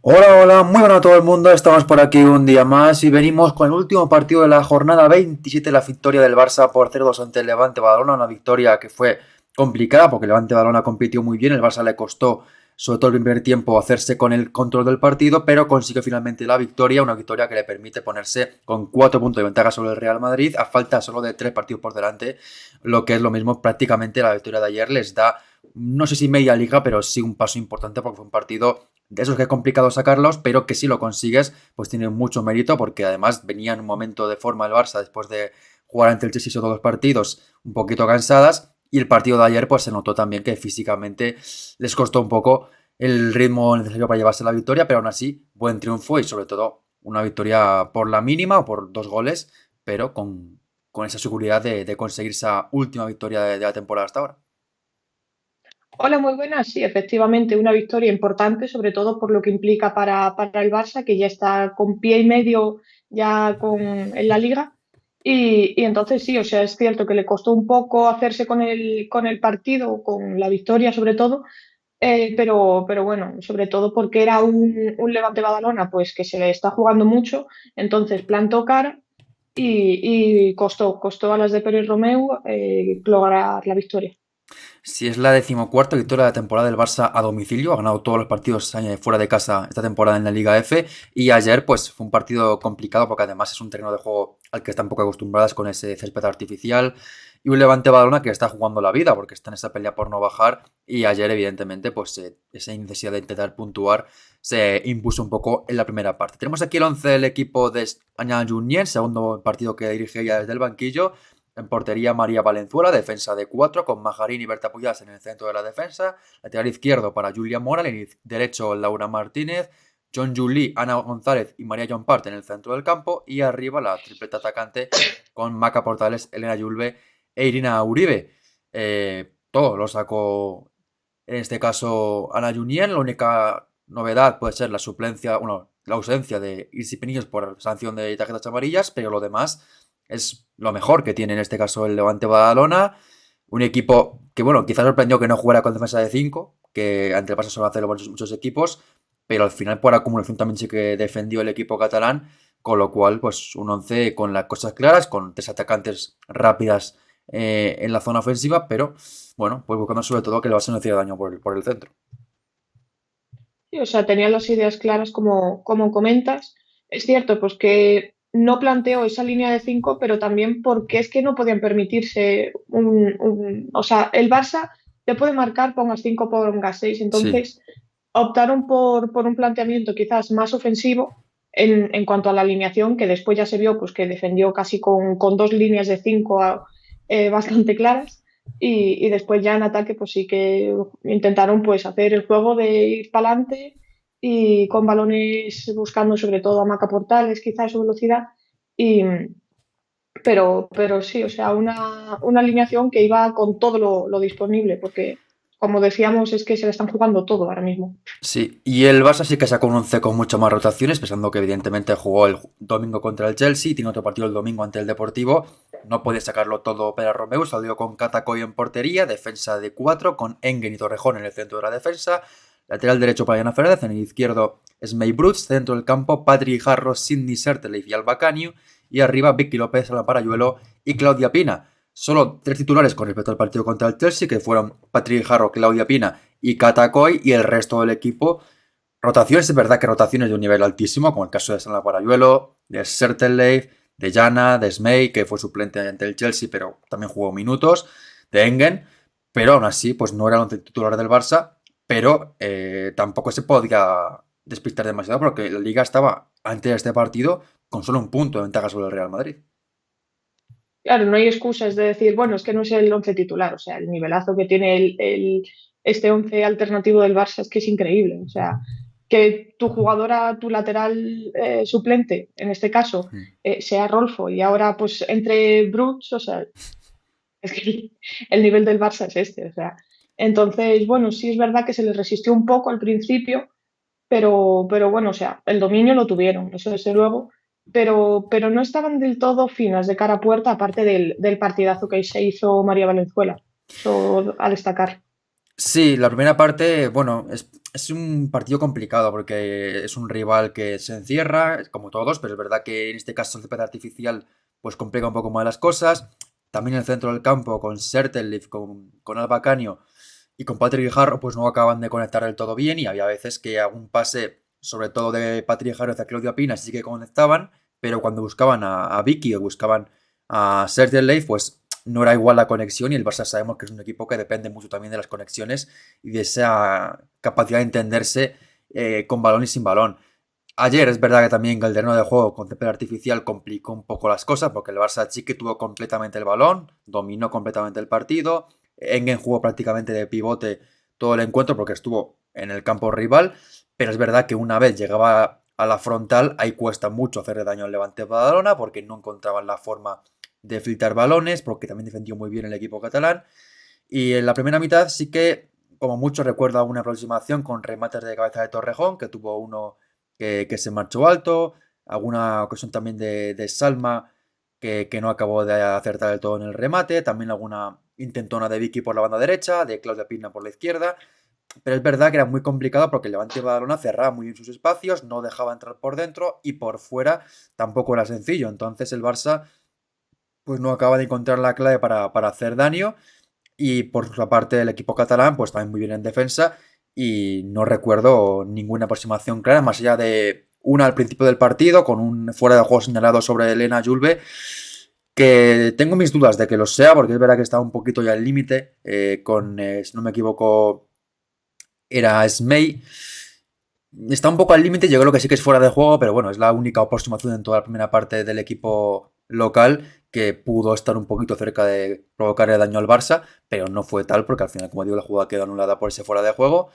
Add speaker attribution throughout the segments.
Speaker 1: Hola, hola, muy buenas a todo el mundo. Estamos por aquí un día más y venimos con el último partido de la jornada 27, la victoria del Barça por 0-2 ante el Levante Badalona. Una victoria que fue complicada porque el Levante Badalona compitió muy bien. El Barça le costó, sobre todo el primer tiempo, hacerse con el control del partido, pero consiguió finalmente la victoria. Una victoria que le permite ponerse con 4 puntos de ventaja sobre el Real Madrid, a falta solo de 3 partidos por delante. Lo que es lo mismo, prácticamente la victoria de ayer les da, no sé si media liga, pero sí un paso importante porque fue un partido de esos que es complicado sacarlos, pero que si lo consigues, pues tiene mucho mérito, porque además venía en un momento de forma el Barça después de jugar ante el Chelsea esos dos partidos un poquito cansadas, y el partido de ayer pues se notó también que físicamente les costó un poco el ritmo necesario para llevarse la victoria, pero aún así buen triunfo y sobre todo una victoria por la mínima o por 2 goles, pero con esa seguridad de conseguir esa última victoria de la temporada hasta ahora.
Speaker 2: Hola, muy buenas. Sí, efectivamente, una victoria importante, sobre todo por lo que implica para el Barça, que ya está con pie y medio en la liga. Y entonces sí, o sea, es cierto que le costó un poco hacerse con el partido, con la victoria sobre todo, pero bueno, sobre todo porque era un Levante Badalona, pues que se le está jugando mucho, entonces plantó cara y costó a las de Pérez Romeu lograr la victoria.
Speaker 1: Si es la decimocuarta victoria de la temporada del Barça a domicilio, ha ganado todos los partidos fuera de casa esta temporada en la Liga F, y ayer pues fue un partido complicado porque además es un terreno de juego al que están poco acostumbradas, con ese césped artificial, y un Levante Badalona que está jugando la vida porque está en esa pelea por no bajar, y ayer evidentemente pues esa necesidad de intentar puntuar se impuso un poco en la primera parte. Tenemos aquí el 11 del equipo de Aña Junyent, segundo partido que dirige ella desde el banquillo. En portería, María Valenzuela, defensa de 4 con Majarín y Berta Puyas en el centro de la defensa. Lateral izquierdo para Julia Mora, en el derecho Laura Martínez, John Juli, Ana González y María John Part en el centro del campo. Y arriba la tripleta atacante con Maca Portales, Elena Yulbe e Irina Uribe. Todo lo sacó en este caso Ana Junien. La única novedad puede ser la suplencia, bueno, la ausencia de Irsi Penillos por sanción de tarjetas amarillas, pero lo demás es lo mejor que tiene en este caso el Levante Badalona. Un equipo que, bueno, quizás sorprendió que no jugara con defensa de 5, que ante el Barça suelen hacerlo muchos equipos, pero al final por acumulación también sí que defendió el equipo catalán, con lo cual, pues un 11 con las cosas claras, con 3 atacantes rápidas en la zona ofensiva, pero bueno, pues buscando sobre todo que el Barça no hiciera daño por el centro.
Speaker 2: Sí, o sea, tenía las ideas claras como comentas. Es cierto, pues que no planteó esa línea de cinco, pero también porque es que no podían permitirse o sea, el Barça te puede marcar, pongas cinco, pongas seis.
Speaker 1: Sí,
Speaker 2: Entonces optaron por un planteamiento quizás más ofensivo en cuanto a la alineación, que después ya se vio pues que defendió casi con dos líneas de cinco bastante claras. Y después ya en ataque, pues sí que intentaron pues hacer el juego de ir para adelante y con balones buscando sobre todo a Maca Portales, quizás su velocidad. Y, pero sí, o sea, una alineación que iba con todo lo disponible, porque como decíamos, es que se le están jugando todo ahora mismo.
Speaker 1: sí. Y el Barça sí que sacó un 11 con muchas más rotaciones, pensando que evidentemente jugó el domingo contra el Chelsea, tiene otro partido el domingo ante el Deportivo. No puede sacarlo todo Pere Romeu, salió con Catacoy en portería, defensa de 4 con Engen y Torrejón en el centro de la defensa. Lateral derecho para Yana Fernández, en el izquierdo Smey Brooks, centro del campo Patrick Harro, Sidney Sertelif y Alba Canio, y arriba Vicky López, Alba Parayuelo y Claudia Pina. Solo 3 titulares con respecto al partido contra el Chelsea, que fueron Patrick Harro, Claudia Pina y Catacoy, y el resto del equipo. Rotaciones, es verdad que rotaciones de un nivel altísimo, como el caso de San Parayuelo, de Sertelif, de Jana, de Smey, que fue suplente ante el Chelsea, pero también jugó minutos, de Engen, pero aún así, pues no era el once titular del Barça, pero tampoco se podía despistar demasiado porque la liga estaba, antes de este partido, con solo un punto de ventaja sobre el Real Madrid.
Speaker 2: Claro, no hay excusas de decir, bueno, es que no es el once titular, o sea, el nivelazo que tiene este once alternativo del Barça es que es increíble, o sea, que tu jugadora, tu lateral suplente, en este caso,
Speaker 1: Mm.
Speaker 2: sea Rolfo y ahora pues entre Brooks, o sea, es que el nivel del Barça es este, o sea, entonces, bueno, sí es verdad que se les resistió un poco al principio, pero bueno, o sea, el dominio lo tuvieron, eso desde luego, pero no estaban del todo finas de cara a puerta, aparte del partidazo que se hizo María Valenzuela. Eso a destacar.
Speaker 1: Sí, la primera parte, bueno, es un partido complicado porque es un rival que se encierra, como todos, pero es verdad que en este caso el césped artificial pues complica un poco más las cosas. También el centro del campo con Sertelif, con Alba Caño y con Patrick Guijarro pues no acaban de conectar del todo bien y había veces que algún pase, sobre todo de Patrick Guijarro hacia Claudio Pina, sí que conectaban, pero cuando buscaban a Vicky o buscaban a Sertelif pues no era igual la conexión y el Barça sabemos que es un equipo que depende mucho también de las conexiones y de esa capacidad de entenderse con balón y sin balón. Ayer es verdad que también el terreno de juego con césped artificial complicó un poco las cosas porque el Barça sí que tuvo completamente el balón, dominó completamente el partido, Engen jugó prácticamente de pivote todo el encuentro porque estuvo en el campo rival, pero es verdad que una vez llegaba a la frontal, ahí cuesta mucho hacerle daño al Levante Badalona porque no encontraban la forma de filtrar balones, porque también defendió muy bien el equipo catalán. Y en la primera mitad sí que, como mucho, recuerdo alguna aproximación con remates de cabeza de Torrejón, que tuvo uno que se marchó alto, alguna ocasión también de Salma, que no acabó de acertar del todo en el remate, también alguna intentona de Vicky por la banda derecha, de Claudia Pina por la izquierda, pero es verdad que era muy complicado porque el Levante Badalona cerraba muy bien sus espacios, no dejaba entrar por dentro y por fuera tampoco era sencillo, entonces el Barça pues no acaba de encontrar la clave para hacer daño y por otra parte el equipo catalán pues también muy bien en defensa y no recuerdo ninguna aproximación clara más allá de una al principio del partido con un fuera de juego señalado sobre Elena Julve que tengo mis dudas de que lo sea porque es verdad que está un poquito ya al límite si no me equivoco era Smey. Está un poco al límite, yo creo que sí que es fuera de juego, pero bueno, es la única aproximación en toda la primera parte del equipo local que pudo estar un poquito cerca de provocarle daño al Barça, pero no fue tal porque al final, como digo, la jugada quedó anulada por ese fuera de juego.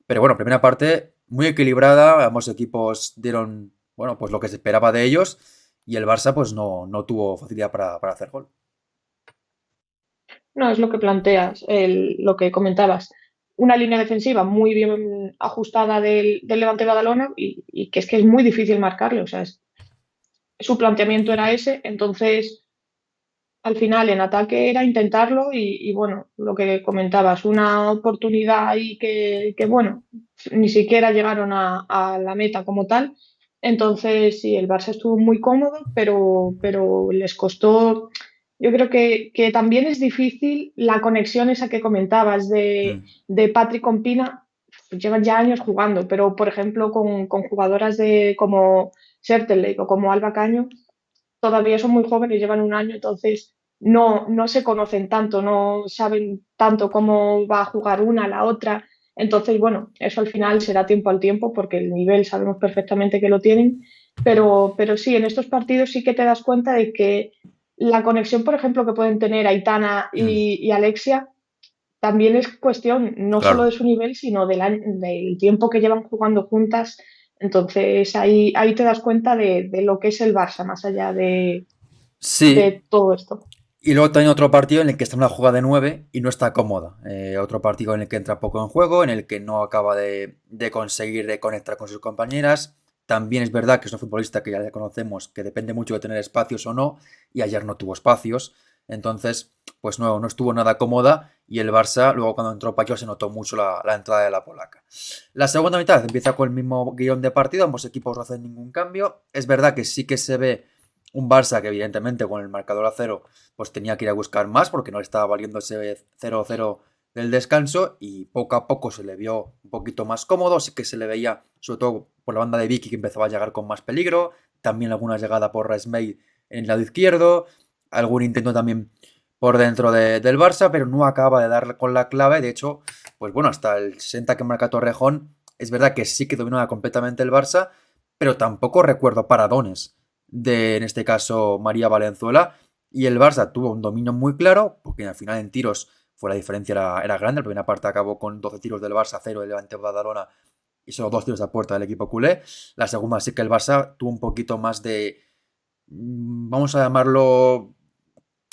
Speaker 1: Pero bueno, primera parte muy equilibrada, ambos equipos dieron, bueno, pues lo que se esperaba de ellos y el Barça pues no tuvo facilidad para hacer gol.
Speaker 2: No, es lo que planteas, lo que comentabas. Una línea defensiva muy bien ajustada del Levante Badalona y que es muy difícil marcarle. O sea, su planteamiento era ese, entonces al final en ataque era intentarlo y bueno, lo que comentabas, una oportunidad ahí bueno, ni siquiera llegaron a la meta como tal. Entonces sí, el Barça estuvo muy cómodo, pero les costó. Yo creo que también es difícil la conexión esa que comentabas
Speaker 1: Mm,
Speaker 2: de Patrick con Pina. Llevan ya años jugando, pero por ejemplo con jugadoras como Sertelek o como Alba Caño todavía son muy jóvenes, llevan un año, entonces no se conocen tanto, no saben tanto cómo va a jugar una a la otra. Entonces, bueno, eso al final será tiempo al tiempo porque el nivel sabemos perfectamente que lo tienen, pero sí, en estos partidos sí que te das cuenta de que la conexión, por ejemplo, que pueden tener Aitana
Speaker 1: mm,
Speaker 2: y Alexia también es cuestión no solo de
Speaker 1: claro.
Speaker 2: su nivel, sino del tiempo que llevan jugando juntas. Entonces ahí te das cuenta de lo que es el Barça, más allá
Speaker 1: Sí,
Speaker 2: de todo esto.
Speaker 1: y luego también otro partido en el que está en una jugada de 9 y no está cómoda. Otro partido en el que entra poco en juego, en el que no acaba de conseguir de conectar con sus compañeras. También es verdad que es un futbolista que ya le conocemos, que depende mucho de tener espacios o no, y ayer no tuvo espacios. Entonces, pues no estuvo nada cómoda y el Barça, luego cuando entró Pacho, se notó mucho la entrada de la polaca. La segunda mitad empieza con el mismo guión de partido, ambos equipos no hacen ningún cambio. Es verdad que sí que se ve un Barça que evidentemente con el marcador a cero pues tenía que ir a buscar más porque no le estaba valiendo ese 0-0 del descanso y poco a poco se le vio un poquito más cómodo, sí que se le veía sobre todo por la banda de Vicky que empezaba a llegar con más peligro, también alguna llegada por Resmey en el lado izquierdo, algún intento también por dentro del Barça, pero no acaba de dar con la clave, de hecho, pues bueno, hasta el 60 que marca Torrejón, es verdad que sí que dominaba completamente el Barça, pero tampoco recuerdo paradones de, en este caso, María Valenzuela, y el Barça tuvo un dominio muy claro, porque al final en tiros fue la diferencia era grande. La primera parte acabó con 12 tiros del Barça, 0 del Levante Badalona y solo 2 tiros a puerta del equipo culé. La segunda sí que el Barça tuvo un poquito más de, vamos a llamarlo,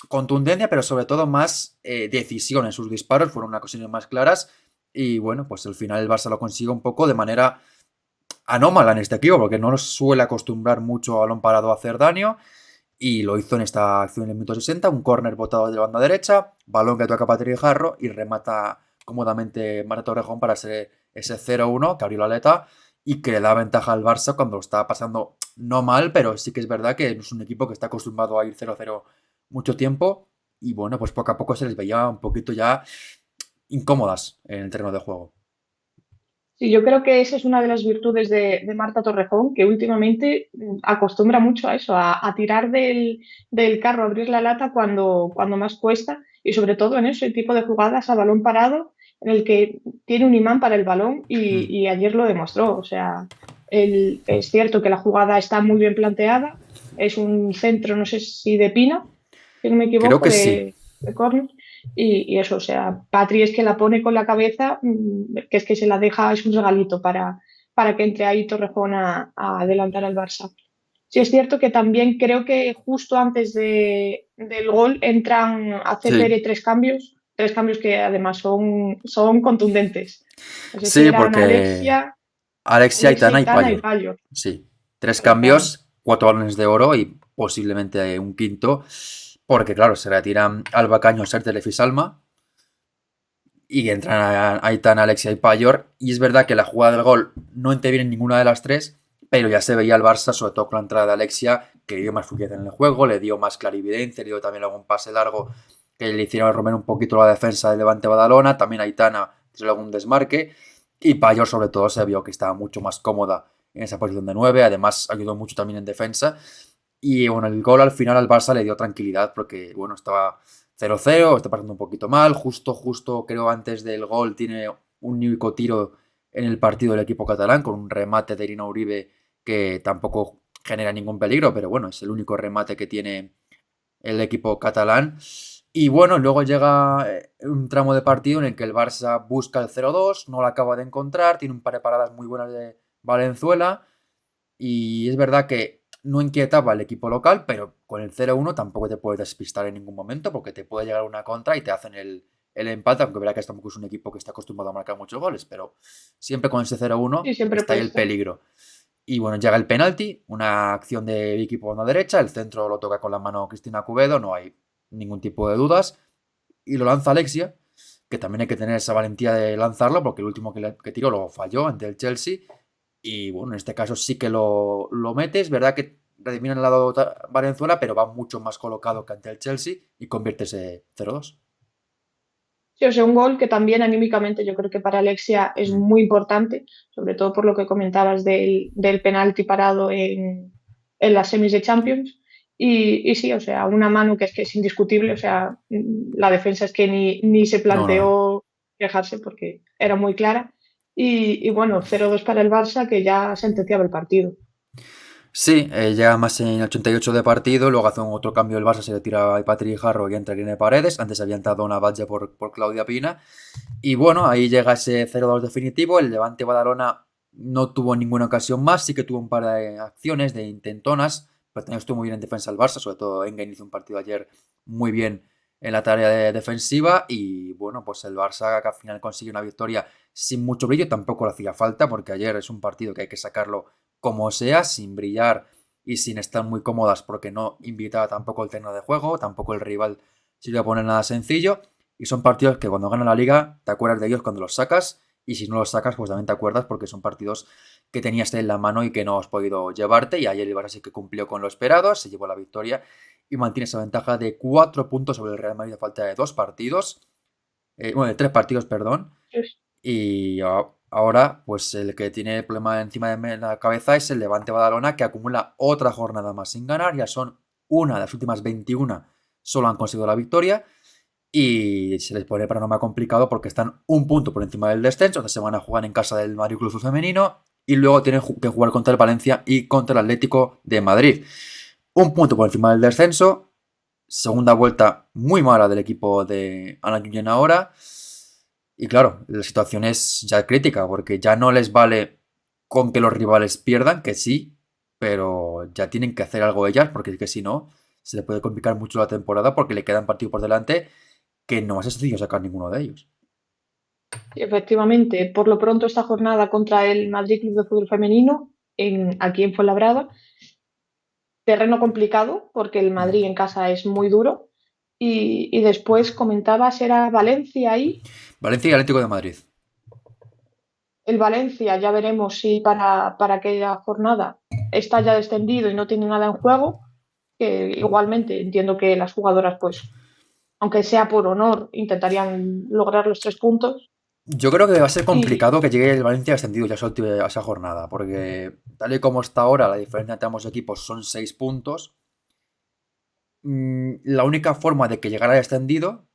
Speaker 1: contundencia, pero sobre todo más decisión en sus disparos. Fueron ocasiones más claras. Y bueno, pues al final el Barça lo consigue un poco de manera anómala en este equipo, porque no nos suele acostumbrar mucho a balón parado a hacer daño y lo hizo en esta acción en el minuto 60, un córner botado de la banda derecha, balón que toca Patrick Jarro y remata cómodamente Marta Torrejón para ser ese 0-1 que abrió la aleta y que le da ventaja al Barça cuando lo está pasando no mal, pero sí que es verdad que es un equipo que está acostumbrado a ir 0-0 mucho tiempo y bueno, pues poco a poco se les veía un poquito ya incómodas en el terreno de juego.
Speaker 2: Sí, yo creo que esa es una de las virtudes de Marta Torrejón, que últimamente acostumbra mucho a eso, a tirar del carro, a abrir la lata cuando más cuesta, y sobre todo en ese tipo de jugadas a balón parado, en el que tiene un imán para el balón,
Speaker 1: Hmm.
Speaker 2: y ayer lo demostró. O sea, es cierto que la jugada está muy bien planteada, es un centro, no sé si de Pina, si no me
Speaker 1: Creo
Speaker 2: equivoco,
Speaker 1: que sí.
Speaker 2: de córner. Y eso, o sea, Patri es que la pone con la cabeza, que es que se la deja, es un regalito para que entre ahí Torrejón a adelantar al Barça. Sí, es cierto que también creo que justo antes del gol entran a
Speaker 1: Sí.
Speaker 2: Cepere tres cambios que además son contundentes. No sé si
Speaker 1: Sí,
Speaker 2: eran
Speaker 1: porque Alexia,
Speaker 2: Alexia,
Speaker 1: Aitana y
Speaker 2: Aitana y
Speaker 1: Payor.
Speaker 2: Payo.
Speaker 1: Sí. Tres
Speaker 2: Efectivamente.
Speaker 1: cambios, 4 balones de oro y posiblemente un quinto. Porque, claro, se retiran Alba Caño, Sertel y Fisalma. Y entran Aitana, Alexia y Payor. Y es verdad que la jugada del gol no interviene en ninguna de las tres. Pero ya se veía el Barça, sobre todo con la entrada de Alexia, que le dio más fluidez en el juego, le dio más clarividencia, le dio también algún pase largo que le hicieron romper un poquito la defensa del Levante Badalona. También Aitana hizo algún desmarque. Y Payor, sobre todo, se vio que estaba mucho más cómoda en esa posición de 9. Además, ayudó mucho también en defensa. Y bueno, el gol al final al Barça le dio tranquilidad porque, bueno, estaba 0-0, está pasando un poquito mal. Justo, creo, antes del gol tiene un único tiro en el partido del equipo catalán con un remate de Irina Uribe que tampoco genera ningún peligro, pero bueno, es el único remate que tiene el equipo catalán. Y bueno, luego llega un tramo de partido en el que el Barça busca el 0-2, no lo acaba de encontrar, tiene un par de paradas muy buenas de Valenzuela y es verdad que no inquietaba al equipo local, pero con el 0-1 tampoco te puedes despistar en ningún momento porque te puede llegar una contra y te hacen el empate, aunque verá que tampoco es un equipo que está acostumbrado a marcar muchos goles, pero siempre con ese
Speaker 2: Sí,
Speaker 1: 0-1
Speaker 2: siempre
Speaker 1: está ahí
Speaker 2: puede
Speaker 1: el
Speaker 2: estar.
Speaker 1: peligro. Y bueno, llega el penalti, una acción de Vicky por la derecha, el centro lo toca con la mano Cristina Cubedo, no hay ningún tipo de dudas, y lo lanza Alexia, que también hay que tener esa valentía de lanzarlo, porque el último que tiró lo falló ante el Chelsea, y bueno, en este caso sí que lo mete, es verdad que redimina el lado Valenzuela, pero va mucho más colocado que ante el Chelsea y convierte ese 0-2.
Speaker 2: Sí, o sea, un gol que también anímicamente yo creo que para Alexia es
Speaker 1: Mm.
Speaker 2: muy importante, sobre todo por lo que comentabas del penalti parado en las semis de Champions. Y sí, o sea, una mano que es indiscutible, o sea, la defensa es que ni se
Speaker 1: No, no.
Speaker 2: planteó quejarse porque era muy clara. Y bueno, 0-2 para el Barça que ya sentenciaba el partido.
Speaker 1: Sí, llega más en 88 de partido, luego hace un otro cambio el Barça, se retira a Patrick Jarro y entra Irene Paredes, antes había entrado una valla por Claudia Pina, y bueno, ahí llega ese 0-2 definitivo, el Levante Badalona no tuvo ninguna ocasión más, sí que tuvo un par de acciones, de intentonas, pero también estuvo muy bien en defensa el Barça, sobre todo Engen hizo un partido ayer muy bien en la tarea defensiva, y bueno, pues el Barça que al final consigue una victoria sin mucho brillo, tampoco le hacía falta, porque ayer es un partido que hay que sacarlo como sea, sin brillar y sin estar muy cómodas porque no invitaba tampoco el terreno de juego, tampoco el rival se iba a poner nada sencillo. Y son partidos que cuando ganan la liga te acuerdas de ellos cuando los sacas y si no los sacas pues también te acuerdas porque son partidos que tenías en la mano y que no has podido llevarte y ayer el Barça sí que cumplió con lo esperado, se llevó la victoria y mantiene esa ventaja de 4 puntos sobre el Real Madrid a falta de 2 partidos, bueno, de 3 partidos, perdón, y ahora, pues el que tiene el problema encima de la cabeza es el Levante Badalona, que acumula otra jornada más sin ganar. Ya son una de las últimas 21, solo han conseguido la victoria. Y se les pone el panorama complicado porque están un punto por encima del descenso. Esta semana juegan en casa del Madrid Club Femenino. Y luego tienen que jugar contra el Valencia y contra el Atlético de Madrid. Un punto por encima del descenso. Segunda vuelta muy mala del equipo de Ana Guillén ahora. Y claro, la situación es ya crítica porque ya no les vale con que los rivales pierdan, que sí, pero ya tienen que hacer algo ellas porque es que si no, se le puede complicar mucho la temporada porque le quedan partidos por delante que no es sencillo sacar ninguno de ellos.
Speaker 2: Y efectivamente, por lo pronto esta jornada contra el Madrid Club de Fútbol Femenino aquí en Fuenlabrada, terreno complicado porque el
Speaker 1: Mm.
Speaker 2: Madrid en casa es muy duro y después comentabas era Valencia ahí,
Speaker 1: Valencia y Atlético de Madrid.
Speaker 2: El Valencia, ya veremos si para aquella jornada está ya descendido y no tiene nada en juego, que igualmente entiendo que las jugadoras, pues, aunque sea por honor, intentarían lograr los 3 puntos.
Speaker 1: Yo creo que va a ser
Speaker 2: Y
Speaker 1: complicado que llegue el Valencia descendido ya a esa jornada, porque tal y como está ahora, la diferencia entre ambos equipos son 6 puntos. La única forma de que llegara descendido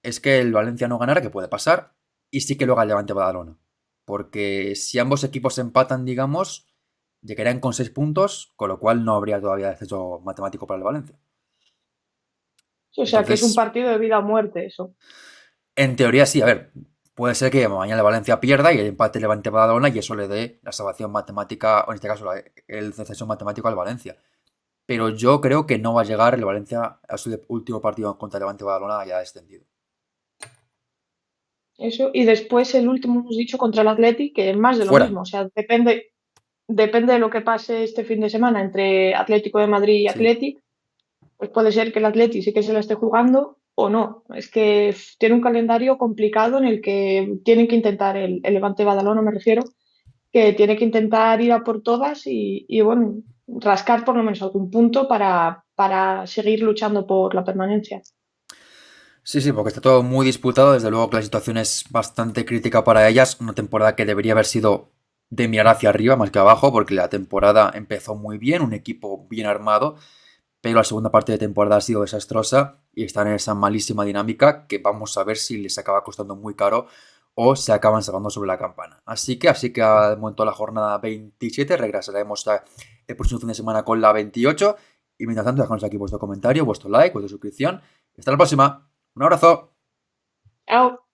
Speaker 1: es que el Valencia no ganara, que puede pasar, y sí que lo haga el Levante Badalona. Porque si ambos equipos empatan, digamos, llegarían con 6 puntos, con lo cual no habría todavía descenso matemático para el Valencia.
Speaker 2: o sea que es un
Speaker 1: Entonces,
Speaker 2: partido de vida o muerte eso.
Speaker 1: en teoría sí, a ver, puede ser que mañana el Valencia pierda y el empate Levante Badalona y eso le dé la salvación matemática, o en este caso el descenso matemático al Valencia. Pero yo creo que no va a llegar el Valencia a su último partido contra el Levante Badalona ya descendido.
Speaker 2: Eso. Y después el último hemos dicho contra el Athletic, que es más de lo
Speaker 1: Fuera.
Speaker 2: mismo. O sea, depende de lo que pase este fin de semana entre Atlético de Madrid y
Speaker 1: Sí.
Speaker 2: Athletic. Pues puede ser que el Athletic sí que se la esté jugando o no. Es que tiene un calendario complicado en el que tienen que intentar, el Levante Badalona me refiero, que tiene que intentar ir a por todas y, bueno, rascar por lo menos algún punto para seguir luchando por la permanencia.
Speaker 1: Sí, sí, porque está todo muy disputado. Desde luego que la situación es bastante crítica para ellas. Una temporada que debería haber sido de mirar hacia arriba más que abajo, porque la temporada empezó muy bien, un equipo bien armado, pero la segunda parte de temporada ha sido desastrosa y están en esa malísima dinámica que vamos a ver si les acaba costando muy caro o se acaban salvando sobre la campana. Así que de momento la jornada 27 regresaremos el próximo fin de semana con la 28 y mientras tanto dejadnos aquí vuestro comentario, vuestro like, vuestra suscripción. Hasta la próxima. Un abrazo.
Speaker 2: Chao.